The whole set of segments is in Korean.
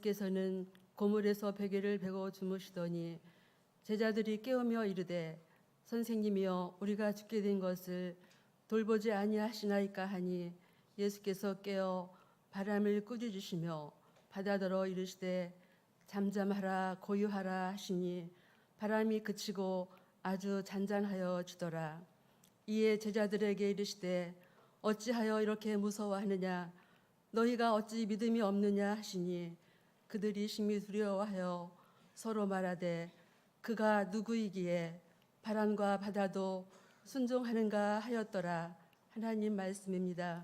예수께서는 고물에서 베개를 베고 주무시더니 제자들이 깨우며 이르되 선생님이여 우리가 죽게 된 것을 돌보지 아니하시나이까 하니 예수께서 깨어 바람을 꾸짖으시며 바다더러 이르시되 잠잠하라 고요하라 하시니 바람이 그치고 아주 잔잔하여 지더라. 이에 제자들에게 이르시되 어찌하여 이렇게 무서워하느냐 너희가 어찌 믿음이 없느냐 하시니 그들이 심히 두려워하여 서로 말하되 그가 누구이기에 바람과 바다도 순종하는가 하였더라. 하나님 말씀입니다.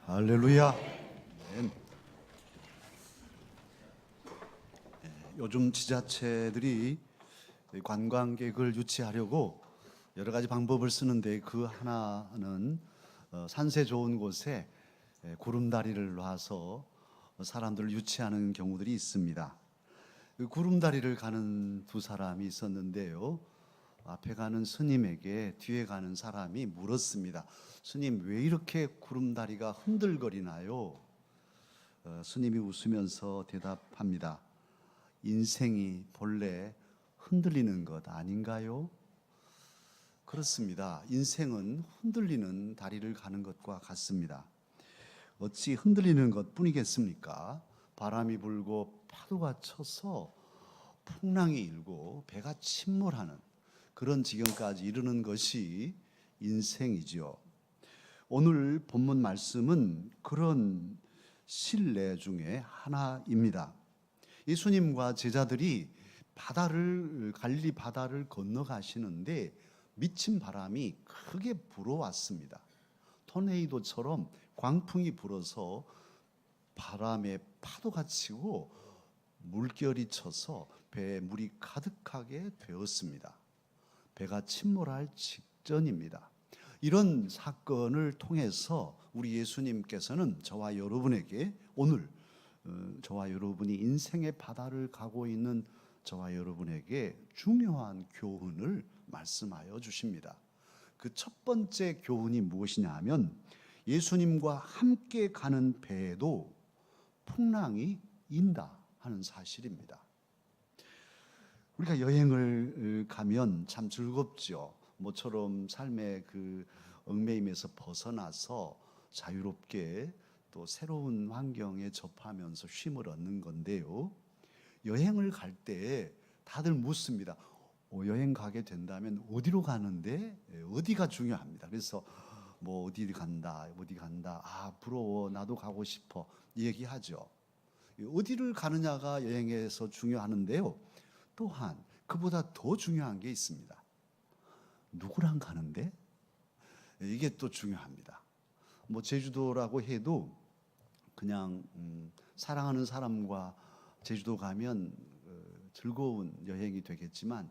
할렐루야. 요즘 지자체들이 관광객을 유치하려고 여러 가지 방법을 쓰는데 그 하나는 산세 좋은 곳에 구름다리를 놔서 사람들을 유치하는 경우들이 있습니다. 그 구름다리를 가는 두 사람이 있었는데요. 앞에 가는 스님에게 뒤에 가는 사람이 물었습니다. 스님, 왜 이렇게 구름다리가 흔들거리나요? 스님이 웃으면서 대답합니다. 인생이 본래 흔들리는 것 아닌가요? 그렇습니다. 인생은 흔들리는 다리를 가는 것과 같습니다. 어찌 흔들리는 것 뿐이겠습니까? 바람이 불고 파도가 쳐서 풍랑이 일고 배가 침몰하는 그런 지경까지 이르는 것이 인생이지요. 오늘 본문 말씀은 그런 실내 중에 하나입니다. 예수님과 제자들이 갈릴리 바다를 건너가시는데 미친 바람이 크게 불어왔습니다. 토네이도처럼 광풍이 불어서 바람에 파도가 치고 물결이 쳐서 배에 물이 가득하게 되었습니다. 배가 침몰할 직전입니다. 이런 사건을 통해서 우리 예수님께서는 저와 여러분에게 오늘 저와 여러분이 인생의 바다를 가고 있는 저와 여러분에게 중요한 교훈을 말씀하여 주십니다. 그 첫 번째 교훈이 무엇이냐 하면 예수님과 함께 가는 배에도 풍랑이 인다 하는 사실입니다. 우리가 여행을 가면 참 즐겁죠. 모처럼 삶의 그 얽매임에서 벗어나서 자유롭게 또 새로운 환경에 접하면서 쉼을 얻는 건데요. 여행을 갈 때 다들 묻습니다. 여행 가게 된다면 어디로 가는데? 어디가 중요합니다. 그래서 뭐 어디 간다. 아, 부러워. 나도 가고 싶어. 이 얘기하죠. 어디를 가느냐가 여행에서 중요하는데요. 또한 그보다 더 중요한 게 있습니다. 누구랑 가는데? 이게 또 중요합니다. 뭐 제주도라고 해도 그냥 사랑하는 사람과 제주도 가면 즐거운 여행이 되겠지만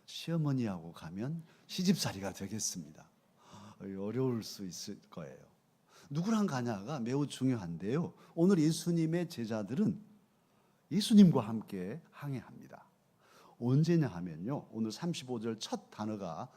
시어머니하고 가면 시집살이가 되겠습니다. 어려울 수 있을 거예요. 누구랑 가냐가 매우 중요한데요. 오늘 예수님의 제자들은 예수님과 함께 항해합니다. 언제냐 하면요. 오늘 35절 첫 단어가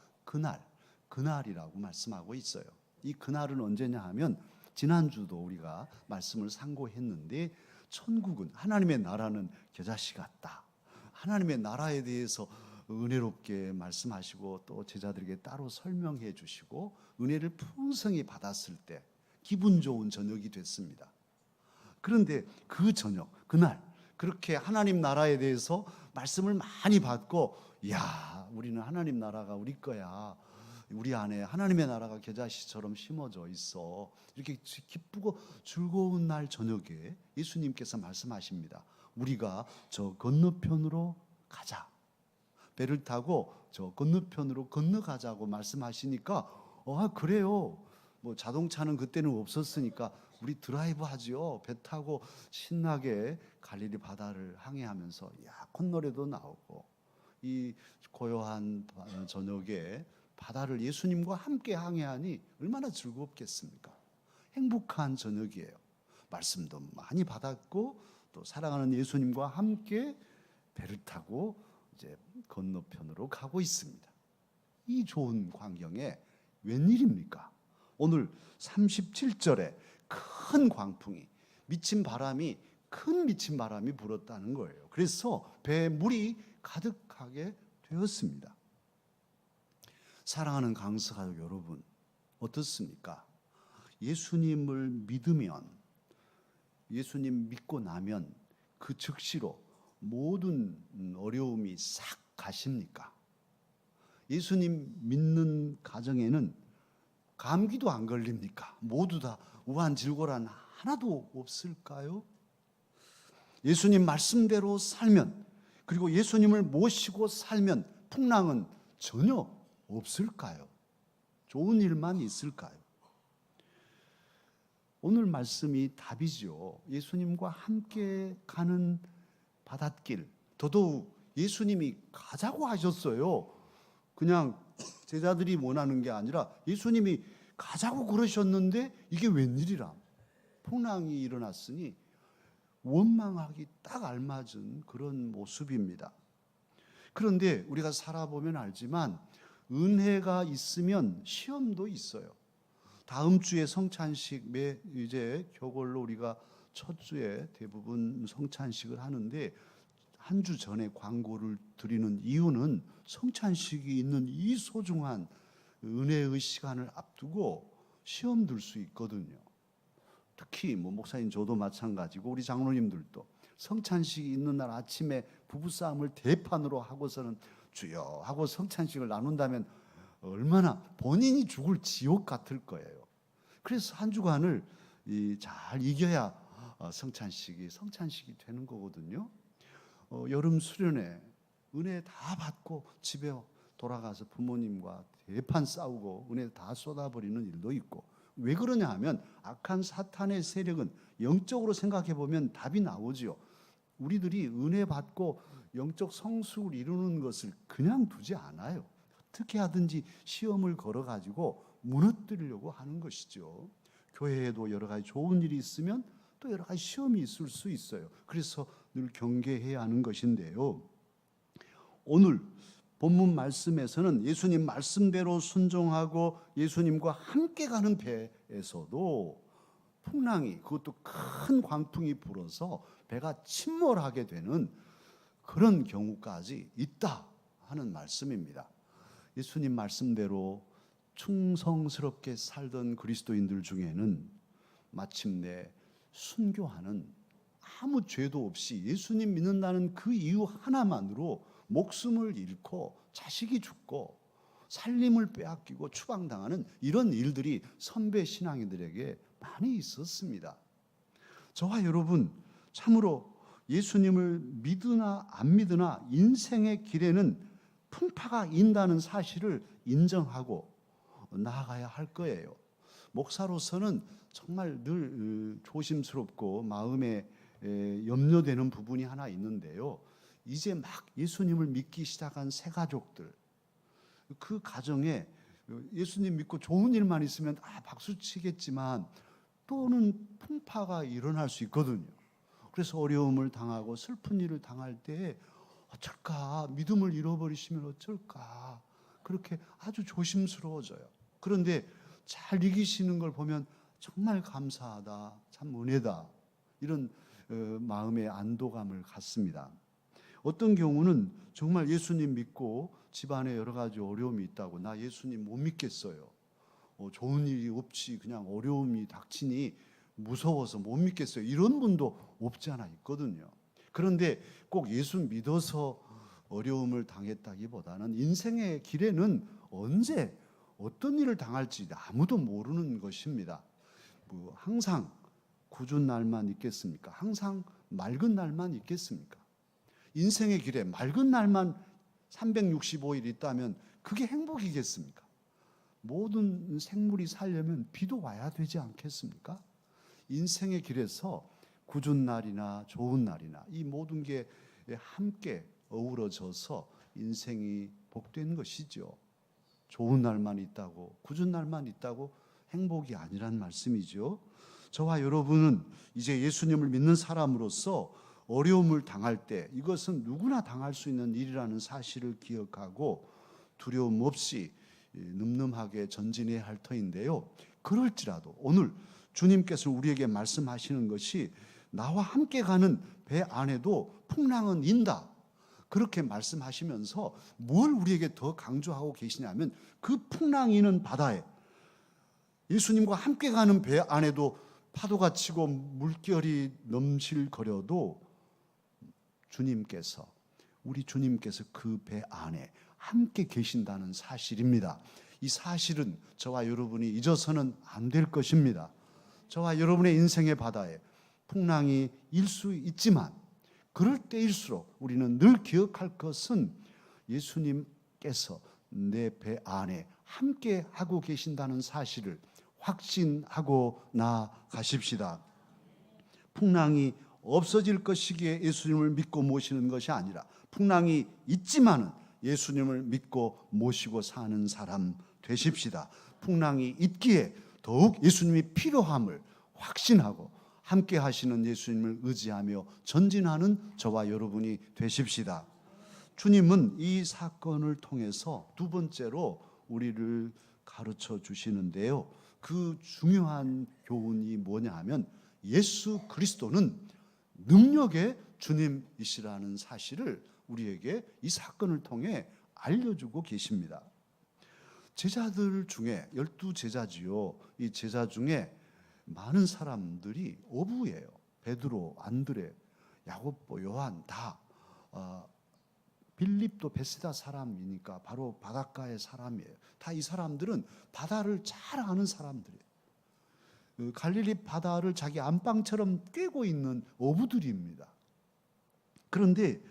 그날이라고 말씀하고 있어요. 이 그날은 언제냐 하면 지난주도 우리가 말씀을 상고했는데 천국은 하나님의 나라는 겨자씨 같다. 하나님의 나라에 대해서 은혜롭게 말씀하시고 또 제자들에게 따로 설명해 주시고 은혜를 풍성히 받았을 때 기분 좋은 저녁이 됐습니다. 그런데 그 저녁, 그날 그렇게 하나님 나라에 대해서 말씀을 많이 받고 야, 우리는 하나님 나라가 우리 거야. 우리 안에 하나님의 나라가 겨자씨처럼 심어져 있어. 이렇게 기쁘고 즐거운 날 저녁에 예수님께서 말씀하십니다. 우리가 저 건너편으로 가자. 배를 타고 저 건너편으로 건너가자고 말씀하시니까 그래요. 뭐 자동차는 그때는 없었으니까 우리 드라이브 하지요. 배 타고 신나게 갈릴리 바다를 항해하면서 콧노래도 나오고 이 고요한 저녁에 바다를 예수님과 함께 항해하니 얼마나 즐겁겠습니까? 행복한 저녁이에요. 말씀도 많이 받았고 또 사랑하는 예수님과 함께 배를 타고 이제 건너편으로 가고 있습니다. 이 좋은 광경에 웬일입니까? 오늘 37절에 큰 광풍이 큰 미친 바람이 불었다는 거예요. 그래서 배에 물이 가득하게 되었습니다. 사랑하는 강서가족 여러분, 어떻습니까? 예수님을 믿으면, 예수님 믿고 나면 그 즉시로 모든 어려움이 싹 가십니까? 예수님 믿는 가정에는 감기도 안 걸립니까? 모두 다 우한질고란 하나도 없을까요? 예수님 말씀대로 살면, 그리고 예수님을 모시고 살면 풍랑은 전혀 없을까요? 좋은 일만 있을까요? 오늘 말씀이 답이죠. 예수님과 함께 가는 바닷길, 더더욱 예수님이 가자고 하셨어요. 그냥 제자들이 원하는 게 아니라 예수님이 가자고 그러셨는데 이게 웬일이라. 풍랑이 일어났으니 원망하기 딱 알맞은 그런 모습입니다. 그런데 우리가 살아보면 알지만 은혜가 있으면 시험도 있어요. 다음 주에 성찬식 이제 교걸로 우리가 첫 주에 대부분 성찬식을 하는데 한 주 전에 광고를 드리는 이유는 성찬식이 있는 이 소중한 은혜의 시간을 앞두고 시험 들 수 있거든요. 특히 목사님 저도 마찬가지고 우리 장로님들도 성찬식이 있는 날 아침에 부부싸움을 대판으로 하고서는 주여 하고 성찬식을 나눈다면 얼마나 본인이 죽을 지옥 같을 거예요. 그래서 한 주간을 잘 이겨야 성찬식이 되는 거거든요. 여름 수련회 은혜 다 받고 집에 돌아가서 부모님과 대판 싸우고 은혜 다 쏟아버리는 일도 있고, 왜 그러냐 하면 악한 사탄의 세력은 영적으로 생각해 보면 답이 나오지요. 우리들이 은혜 받고 영적 성숙을 이루는 것을 그냥 두지 않아요. 어떻게 하든지 시험을 걸어가지고 무너뜨리려고 하는 것이죠. 교회에도 여러 가지 좋은 일이 있으면 또 여러 가지 시험이 있을 수 있어요. 그래서 늘 경계해야 하는 것인데요. 오늘 본문 말씀에서는 예수님 말씀대로 순종하고 예수님과 함께 가는 배에서도 풍랑이, 그것도 큰 광풍이 불어서 배가 침몰하게 되는 그런 경우까지 있다 하는 말씀입니다. 예수님 말씀대로 충성스럽게 살던 그리스도인들 중에는 마침내 순교하는, 아무 죄도 없이 예수님 믿는다는 그 이유 하나만으로 목숨을 잃고 자식이 죽고 살림을 빼앗기고 추방당하는 이런 일들이 선배 신앙인들에게 많이 있었습니다. 저와 여러분 참으로 예수님을 믿으나 안 믿으나 인생의 길에는 풍파가 있다는 사실을 인정하고 나아가야 할 거예요. 목사로서는 정말 늘 조심스럽고 마음에 염려되는 부분이 하나 있는데요. 이제 막 예수님을 믿기 시작한 새 가족들, 그 가정에 예수님 믿고 좋은 일만 있으면 박수 치겠지만 또는 풍파가 일어날 수 있거든요. 그래서 어려움을 당하고 슬픈 일을 당할 때 어쩔까, 믿음을 잃어버리시면 어쩔까, 그렇게 아주 조심스러워져요. 그런데 잘 이기시는 걸 보면 정말 감사하다, 참 은혜다, 이런 마음의 안도감을 갖습니다. 어떤 경우는 정말 예수님 믿고 집안에 여러 가지 어려움이 있다고, 나 예수님 못 믿겠어요, 좋은 일이 없이 그냥 어려움이 닥치니 무서워서 못 믿겠어요, 이런 분도 없지 않아 있거든요. 그런데 꼭 예수 믿어서 어려움을 당했다기보다는 인생의 길에는 언제 어떤 일을 당할지 아무도 모르는 것입니다. 항상 궂은 날만 있겠습니까? 항상 맑은 날만 있겠습니까? 인생의 길에 맑은 날만 365일 있다면 그게 행복이겠습니까? 모든 생물이 살려면 비도 와야 되지 않겠습니까? 인생의 길에서 궂은 날이나 좋은 날이나 이 모든 게 함께 어우러져서 인생이 복된 것이죠. 좋은 날만 있다고, 궂은 날만 있다고 행복이 아니란 말씀이죠. 저와 여러분은 이제 예수님을 믿는 사람으로서 어려움을 당할 때 이것은 누구나 당할 수 있는 일이라는 사실을 기억하고 두려움 없이 늠름하게 전진해야 할 터인데요. 그럴지라도 오늘 주님께서 우리에게 말씀하시는 것이 나와 함께 가는 배 안에도 풍랑은 인다, 그렇게 말씀하시면서 뭘 우리에게 더 강조하고 계시냐면 그 풍랑 이는 바다에, 예수님과 함께 가는 배 안에도 파도가 치고 물결이 넘실거려도 우리 주님께서 그 배 안에 함께 계신다는 사실입니다. 이 사실은 저와 여러분이 잊어서는 안 될 것입니다. 저와 여러분의 인생의 바다에 풍랑이 일 수 있지만 그럴 때일수록 우리는 늘 기억할 것은 예수님께서 내 배 안에 함께 하고 계신다는 사실을 확신하고 나아가십시다. 풍랑이 없어질 것이기에 예수님을 믿고 모시는 것이 아니라 풍랑이 있지만은 예수님을 믿고 모시고 사는 사람 되십시다. 풍랑이 있기에 더욱 예수님이 필요함을 확신하고 함께 하시는 예수님을 의지하며 전진하는 저와 여러분이 되십시다. 주님은 이 사건을 통해서 두 번째로 우리를 가르쳐 주시는데요. 그 중요한 교훈이 뭐냐 하면 예수 그리스도는 능력의 주님이시라는 사실을 우리에게 이 사건을 통해 알려주고 계십니다. 제자들 중에 12제자지요. 이 제자 중에 많은 사람들이 어부예요. 베드로, 안드레, 야고보, 요한 다 빌립도 베세다 사람이니까 바로 바닷가의 사람이에요. 다 이 사람들은 바다를 잘 아는 사람들이에요. 갈릴리 바다를 자기 안방처럼 꿰고 있는 어부들입니다. 그런데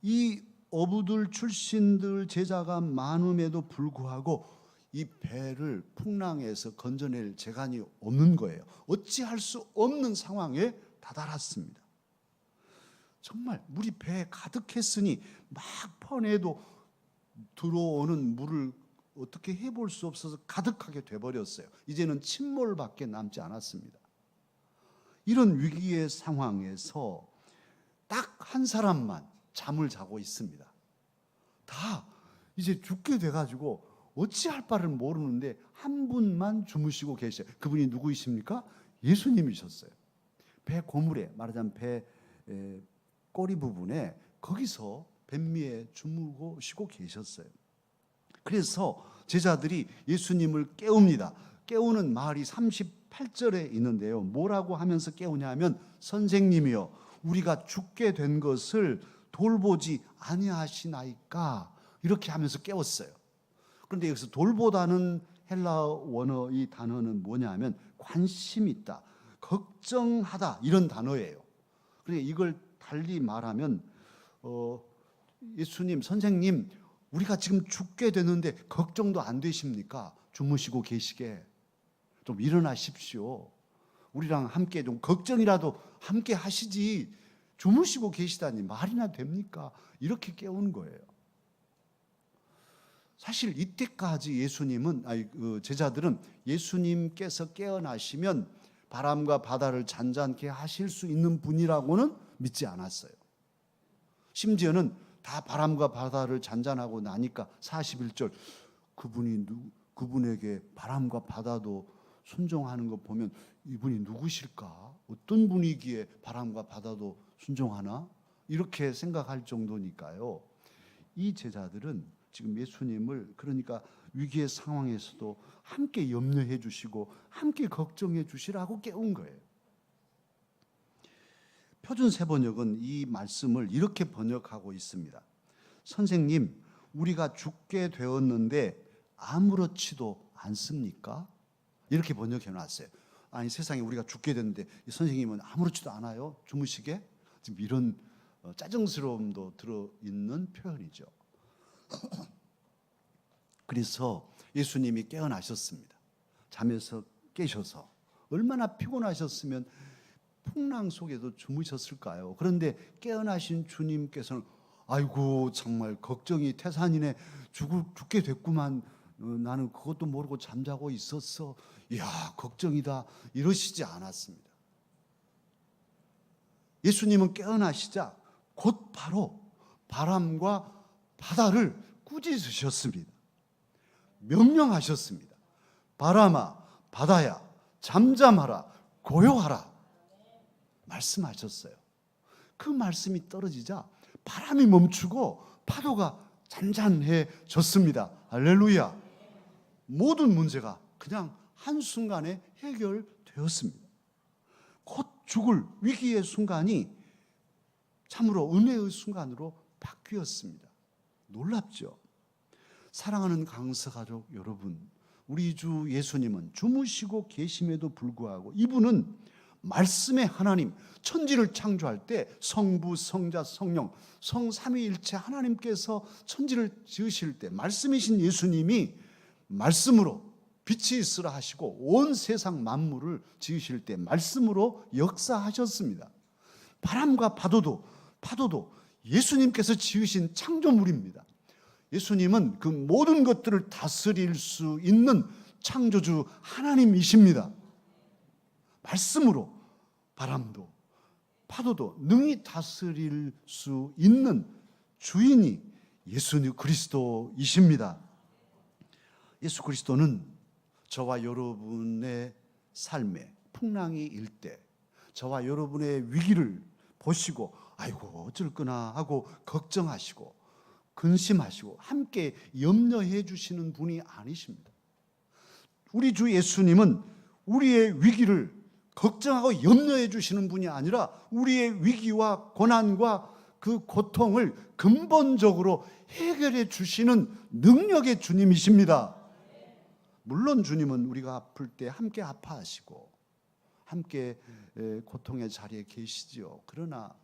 이 어부들 출신들 제자가 많음에도 불구하고 이 배를 풍랑에서 건져낼 재간이 없는 거예요. 어찌할 수 없는 상황에 다다랐습니다. 정말 물이 배에 가득했으니 막 퍼내도 들어오는 물을 어떻게 해볼 수 없어서 가득하게 돼버렸어요. 이제는 침몰밖에 남지 않았습니다. 이런 위기의 상황에서 딱 한 사람만 잠을 자고 있습니다. 다 이제 죽게 돼가지고 어찌할 바를 모르는데 한 분만 주무시고 계셔요. 그분이 누구이십니까? 예수님이셨어요. 배 고물에, 말하자면 배 꼬리 부분에 거기서 뱃미에 주무시고 계셨어요. 그래서 제자들이 예수님을 깨웁니다. 깨우는 말이 38절에 있는데요. 뭐라고 하면서 깨우냐 하면 선생님이여 우리가 죽게 된 것을 돌보지 아니하시나이까 이렇게 하면서 깨웠어요. 그런데 여기서 돌보다는 헬라 원어 이 단어는 뭐냐 하면 관심 있다, 걱정하다 이런 단어예요. 그러니까 이걸 달리 말하면 예수님, 선생님 우리가 지금 죽게 되는데 걱정도 안 되십니까? 주무시고 계시게 좀 일어나십시오. 우리랑 함께 좀 걱정이라도 함께 하시지 주무시고 계시다니 말이나 됩니까? 이렇게 깨우는 거예요. 사실 이때까지 제자들은 예수님께서 깨어나시면 바람과 바다를 잔잔케 하실 수 있는 분이라고는 믿지 않았어요. 심지어는 다 바람과 바다를 잔잔하고 나니까 41절 그분에게 바람과 바다도 순종하는 거 보면 이분이 누구실까? 어떤 분이기에 바람과 바다도 순종하나? 이렇게 생각할 정도니까요. 이 제자들은 지금 예수님을 그러니까 위기의 상황에서도 함께 염려해 주시고 함께 걱정해 주시라고 깨운 거예요. 표준 세번역은 이 말씀을 이렇게 번역하고 있습니다. 선생님, 우리가 죽게 되었는데 아무렇지도 않습니까? 이렇게 번역해 놨어요. 아니 세상에 우리가 죽게 됐는데 선생님은 아무렇지도 않아요? 주무시게? 지금 이런 짜증스러움도 들어있는 표현이죠. 그래서 예수님이 깨어나셨습니다. 잠에서 깨셔서 얼마나 피곤하셨으면 풍랑 속에도 주무셨을까요? 그런데 깨어나신 주님께서는 아이고 정말 걱정이 태산이네, 죽게 됐구만, 나는 그것도 모르고 잠자고 있었어, 이야 걱정이다, 이러시지 않았습니다. 예수님은 깨어나시자 곧바로 바람과 바다를 꾸짖으셨습니다. 명령하셨습니다. 바람아 바다야 잠잠하라 고요하라 말씀하셨어요. 그 말씀이 떨어지자 바람이 멈추고 파도가 잔잔해졌습니다. 할렐루야. 모든 문제가 그냥 한순간에 해결되었습니다. 곧 죽을 위기의 순간이 참으로 은혜의 순간으로 바뀌었습니다. 놀랍죠? 사랑하는 강서가족 여러분, 우리 주 예수님은 주무시고 계심에도 불구하고 이분은 말씀의 하나님, 천지를 창조할 때 성부, 성자, 성령, 성삼위일체 하나님께서 천지를 지으실 때 말씀이신 예수님이 말씀으로 빛이 있으라 하시고 온 세상 만물을 지으실 때 말씀으로 역사하셨습니다. 바람과 파도도 예수님께서 지으신 창조물입니다. 예수님은 그 모든 것들을 다스릴 수 있는 창조주 하나님이십니다. 말씀으로 바람도 파도도 능히 다스릴 수 있는 주인이 예수 그리스도이십니다. 예수 그리스도는 저와 여러분의 삶에 풍랑이 일 때, 저와 여러분의 위기를 보시고 아이고 어쩔 거나 하고 걱정하시고 근심하시고 함께 염려해 주시는 분이 아니십니다. 우리 주 예수님은 우리의 위기를 걱정하고 염려해 주시는 분이 아니라 우리의 위기와 고난과 그 고통을 근본적으로 해결해 주시는 능력의 주님이십니다. 물론 주님은 우리가 아플 때 함께 아파하시고 함께 고통의 자리에 계시지요. 그러나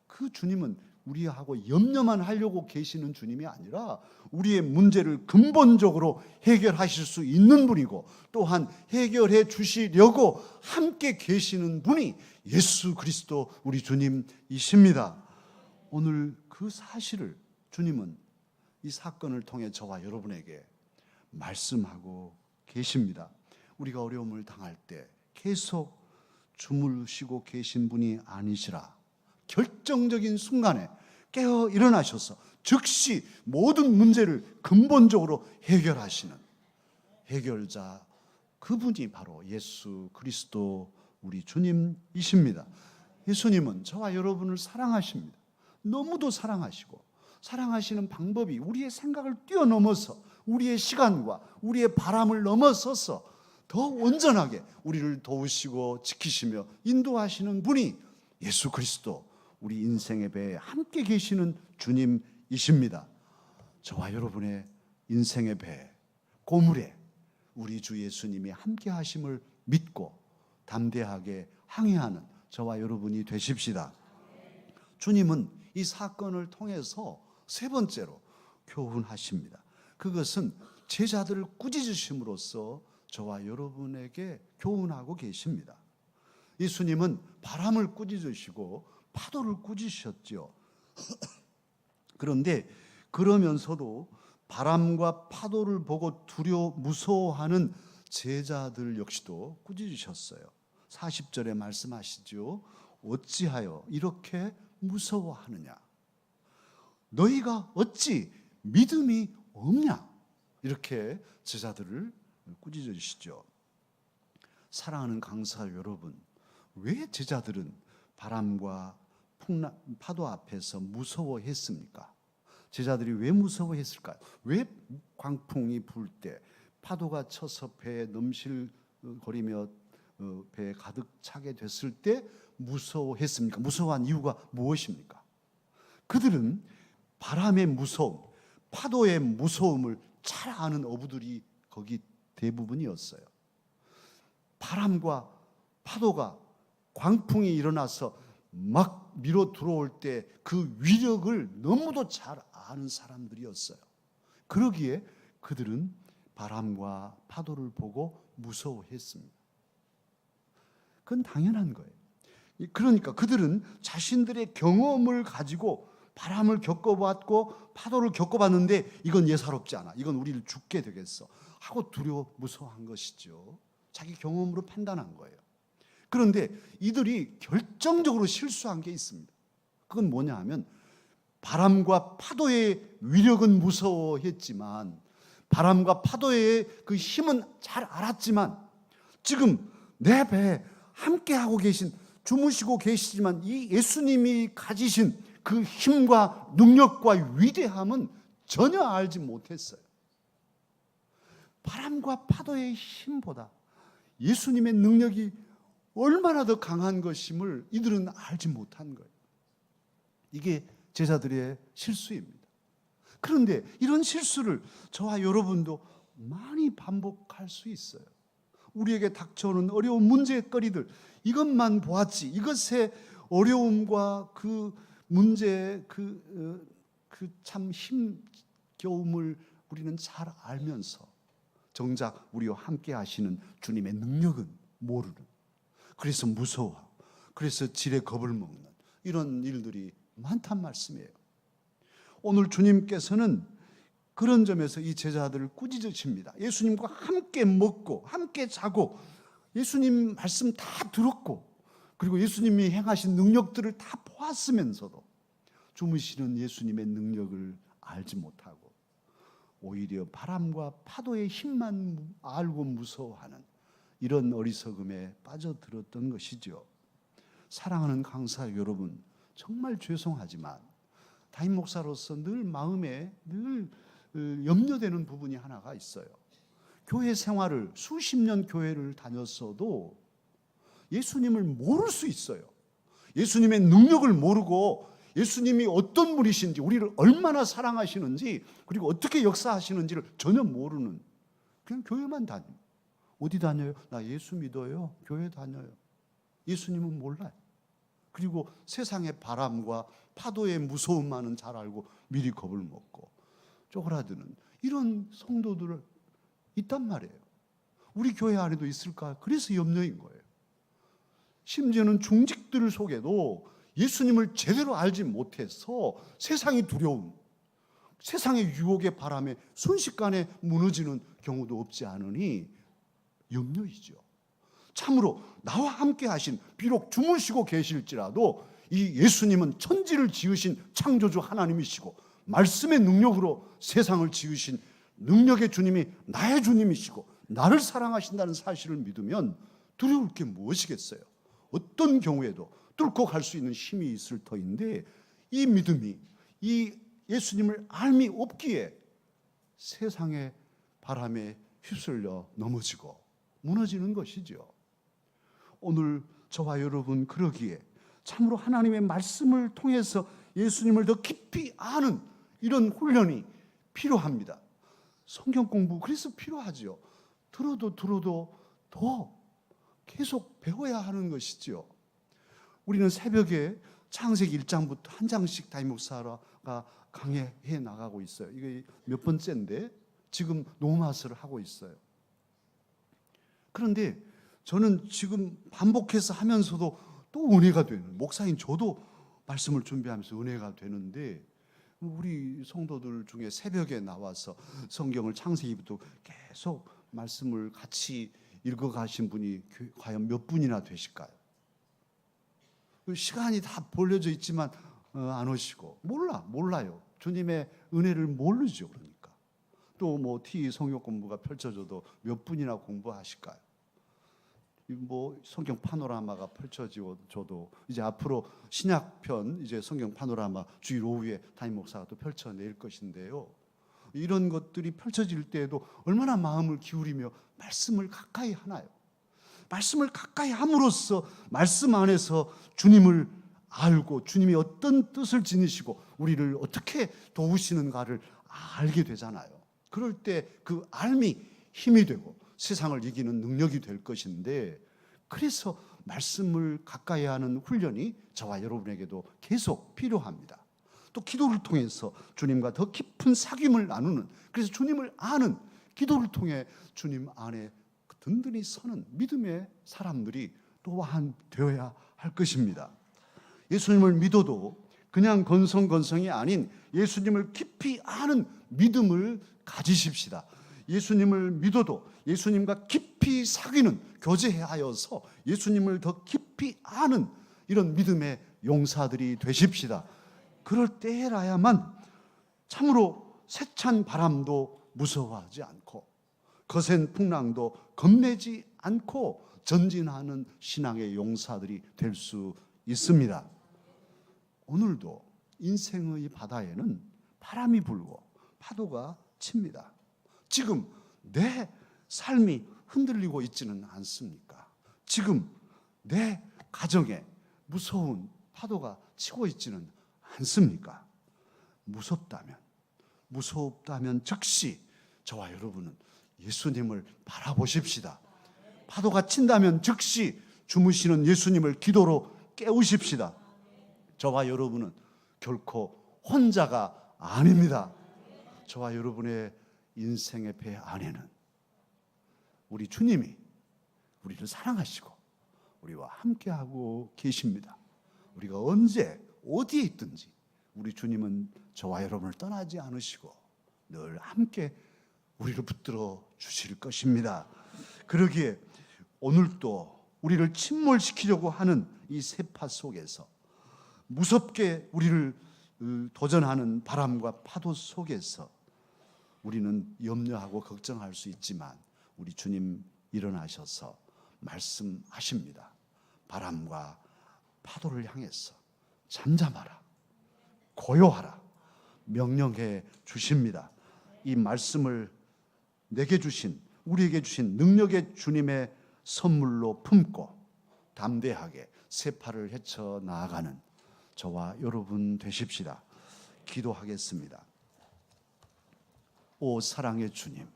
그 주님은 우리하고 염려만 하려고 계시는 주님이 아니라 우리의 문제를 근본적으로 해결하실 수 있는 분이고 또한 해결해 주시려고 함께 계시는 분이 예수 그리스도 우리 주님이십니다. 오늘 그 사실을 주님은 이 사건을 통해 저와 여러분에게 말씀하고 계십니다. 우리가 어려움을 당할 때 계속 주무시고 계신 분이 아니시라 결정적인 순간에 깨어 일어나셔서 즉시 모든 문제를 근본적으로 해결하시는 해결자, 그분이 바로 예수 그리스도 우리 주님이십니다. 예수님은 저와 여러분을 사랑하십니다. 너무도 사랑하시고 사랑하시는 방법이 우리의 생각을 뛰어넘어서 우리의 시간과 우리의 바람을 넘어서서 더 온전하게 우리를 도우시고 지키시며 인도하시는 분이 예수 그리스도 우리 인생의 배에 함께 계시는 주님이십니다. 저와 여러분의 인생의 배, 고물에 우리 주 예수님이 함께 하심을 믿고 담대하게 항해하는 저와 여러분이 되십시다. 주님은 이 사건을 통해서 세 번째로 교훈하십니다. 그것은 제자들을 꾸짖으심으로써 저와 여러분에게 교훈하고 계십니다. 예수님은 바람을 꾸짖으시고 파도를 꾸짖으셨죠. 그런데 그러면서도 바람과 파도를 보고 무서워하는 제자들 역시도 꾸짖으셨어요. 40절에 말씀하시죠. 어찌하여 이렇게 무서워하느냐? 너희가 어찌 믿음이 없냐? 이렇게 제자들을 꾸짖으시죠. 사랑하는 강사 여러분, 왜 제자들은 바람과 파도 앞에서 무서워했습니까? 제자들이 왜 무서워했을까요? 왜 광풍이 불 때 파도가 쳐서 배에 넘실거리며 배에 가득 차게 됐을 때 무서워했습니까? 무서워한 이유가 무엇입니까? 그들은 바람의 무서움, 파도의 무서움을 잘 아는 어부들이 거기 대부분이었어요. 바람과 파도가 광풍이 일어나서 막 밀어 들어올 때 그 위력을 너무도 잘 아는 사람들이었어요. 그러기에 그들은 바람과 파도를 보고 무서워했습니다. 그건 당연한 거예요. 그러니까 그들은 자신들의 경험을 가지고 바람을 겪어봤고 파도를 겪어봤는데 이건 예사롭지 않아, 이건 우리를 죽게 되겠어 하고 두려워 무서워한 것이죠. 자기 경험으로 판단한 거예요. 그런데 이들이 결정적으로 실수한 게 있습니다. 그건 뭐냐 하면 바람과 파도의 위력은 무서워했지만 바람과 파도의 그 힘은 잘 알았지만 지금 내 배에 함께하고 계신, 주무시고 계시지만 이 예수님이 가지신 그 힘과 능력과 위대함은 전혀 알지 못했어요. 바람과 파도의 힘보다 예수님의 능력이 얼마나 더 강한 것임을 이들은 알지 못한 거예요. 이게 제자들의 실수입니다. 그런데 이런 실수를 저와 여러분도 많이 반복할 수 있어요. 우리에게 닥쳐오는 어려운 문제거리들, 이것만 보았지, 이것의 어려움과 그 문제의 그 참 힘겨움을 우리는 잘 알면서 정작 우리와 함께 하시는 주님의 능력은 모르는, 그래서 무서워하고, 그래서 지레 겁을 먹는 이런 일들이 많단 말씀이에요. 오늘 주님께서는 그런 점에서 이 제자들을 꾸짖으십니다. 예수님과 함께 먹고 함께 자고 예수님 말씀 다 들었고, 그리고 예수님이 행하신 능력들을 다 보았으면서도 주무시는 예수님의 능력을 알지 못하고 오히려 바람과 파도의 힘만 알고 무서워하는 이런 어리석음에 빠져들었던 것이죠. 사랑하는 강사 여러분, 정말 죄송하지만 담임 목사로서 늘 마음에 늘 염려되는 부분이 하나가 있어요. 교회 생활을 수십 년 교회를 다녔어도 예수님을 모를 수 있어요. 예수님의 능력을 모르고 예수님이 어떤 분이신지, 우리를 얼마나 사랑하시는지, 그리고 어떻게 역사하시는지를 전혀 모르는, 그냥 교회만 다녀요. 어디 다녀요? 나 예수 믿어요. 교회 다녀요. 예수님은 몰라요. 그리고 세상의 바람과 파도의 무서움만은 잘 알고 미리 겁을 먹고 쪼그라드는 이런 성도들 있단 말이에요. 우리 교회 안에도 있을까? 그래서 염려인 거예요. 심지어는 중직들 속에도 예수님을 제대로 알지 못해서 세상이 두려움, 세상의 유혹의 바람에 순식간에 무너지는 경우도 없지 않으니 염려이죠. 참으로 나와 함께 하신, 비록 주무시고 계실지라도 이 예수님은 천지를 지으신 창조주 하나님이시고 말씀의 능력으로 세상을 지으신 능력의 주님이 나의 주님이시고 나를 사랑하신다는 사실을 믿으면 두려울 게 무엇이겠어요? 어떤 경우에도 뚫고 갈 수 있는 힘이 있을 터인데, 이 믿음이, 이 예수님을 알미 없기에 세상의 바람에 휩쓸려 넘어지고 무너지는 것이죠. 오늘 저와 여러분 그러기에 참으로 하나님의 말씀을 통해서 예수님을 더 깊이 아는 이런 훈련이 필요합니다. 성경 공부 그래서 필요하죠. 들어도 더 계속 배워야 하는 것이죠. 우리는 새벽에 창세기 1장부터 한 장씩 담임 목사가 강해해 나가고 있어요. 이게 몇 번째인데 지금 노마스를 하고 있어요. 그런데 저는 지금 반복해서 하면서도 또 은혜가 되는, 목사인 저도 말씀을 준비하면서 은혜가 되는데, 우리 성도들 중에 새벽에 나와서 성경을 창세기부터 계속 말씀을 같이 읽어가신 분이 과연 몇 분이나 되실까요? 시간이 다 벌려져 있지만 안 오시고, 몰라요. 주님의 은혜를 모르죠. 그러니까 또 뭐 성경 공부가 펼쳐져도 몇 분이나 공부하실까요? 뭐 성경 파노라마가 펼쳐져도 이제 앞으로 신약편 이제 성경 파노라마 주일 오후에 담임 목사가 또 펼쳐낼 것인데요. 이런 것들이 펼쳐질 때에도 얼마나 마음을 기울이며 말씀을 가까이 하나요? 말씀을 가까이 함으로써 말씀 안에서 주님을 알고 주님이 어떤 뜻을 지니시고 우리를 어떻게 도우시는가를 알게 되잖아요. 그럴 때 그 알미 힘이 되고 세상을 이기는 능력이 될 것인데, 그래서 말씀을 가까이 하는 훈련이 저와 여러분에게도 계속 필요합니다. 또 기도를 통해서 주님과 더 깊은 사귐을 나누는, 그래서 주님을 아는, 기도를 통해 주님 안에 든든히 서는 믿음의 사람들이 또한 되어야 할 것입니다. 예수님을 믿어도 그냥 건성건성이 아닌 예수님을 깊이 아는 믿음을 가지십시다. 예수님을 믿어도 예수님과 깊이 사귀는, 교제하여서 예수님을 더 깊이 아는 이런 믿음의 용사들이 되십시다. 그럴 때라야만 참으로 세찬 바람도 무서워하지 않고 거센 풍랑도 겁내지 않고 전진하는 신앙의 용사들이 될 수 있습니다. 오늘도 인생의 바다에는 바람이 불고 파도가 칩니다. 지금 내 삶이 흔들리고 있지는 않습니까? 지금 내 가정에 무서운 파도가 치고 있지는 않습니까? 무섭다면 즉시 저와 여러분은 예수님을 바라보십시다. 파도가 친다면 즉시 주무시는 예수님을 기도로 깨우십시다. 저와 여러분은 결코 혼자가 아닙니다. 저와 여러분의 인생의 배 안에는 우리 주님이 우리를 사랑하시고 우리와 함께하고 계십니다. 우리가 언제 어디에 있든지 우리 주님은 저와 여러분을 떠나지 않으시고 늘 함께 우리를 붙들어 주실 것입니다. 그러기에 오늘도 우리를 침몰시키려고 하는 이 세파 속에서 무섭게 우리를 도전하는 바람과 파도 속에서 우리는 염려하고 걱정할 수 있지만 우리 주님 일어나셔서 말씀하십니다. 바람과 파도를 향해서 잠잠하라, 고요하라 명령해 주십니다. 이 말씀을 내게 주신, 우리에게 주신 능력의 주님의 선물로 품고 담대하게 세파를 헤쳐 나아가는 저와 여러분 되십시다. 기도하겠습니다. 오 사랑의 주님,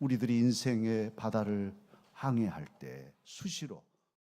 우리들이 인생의 바다를 항해할 때 수시로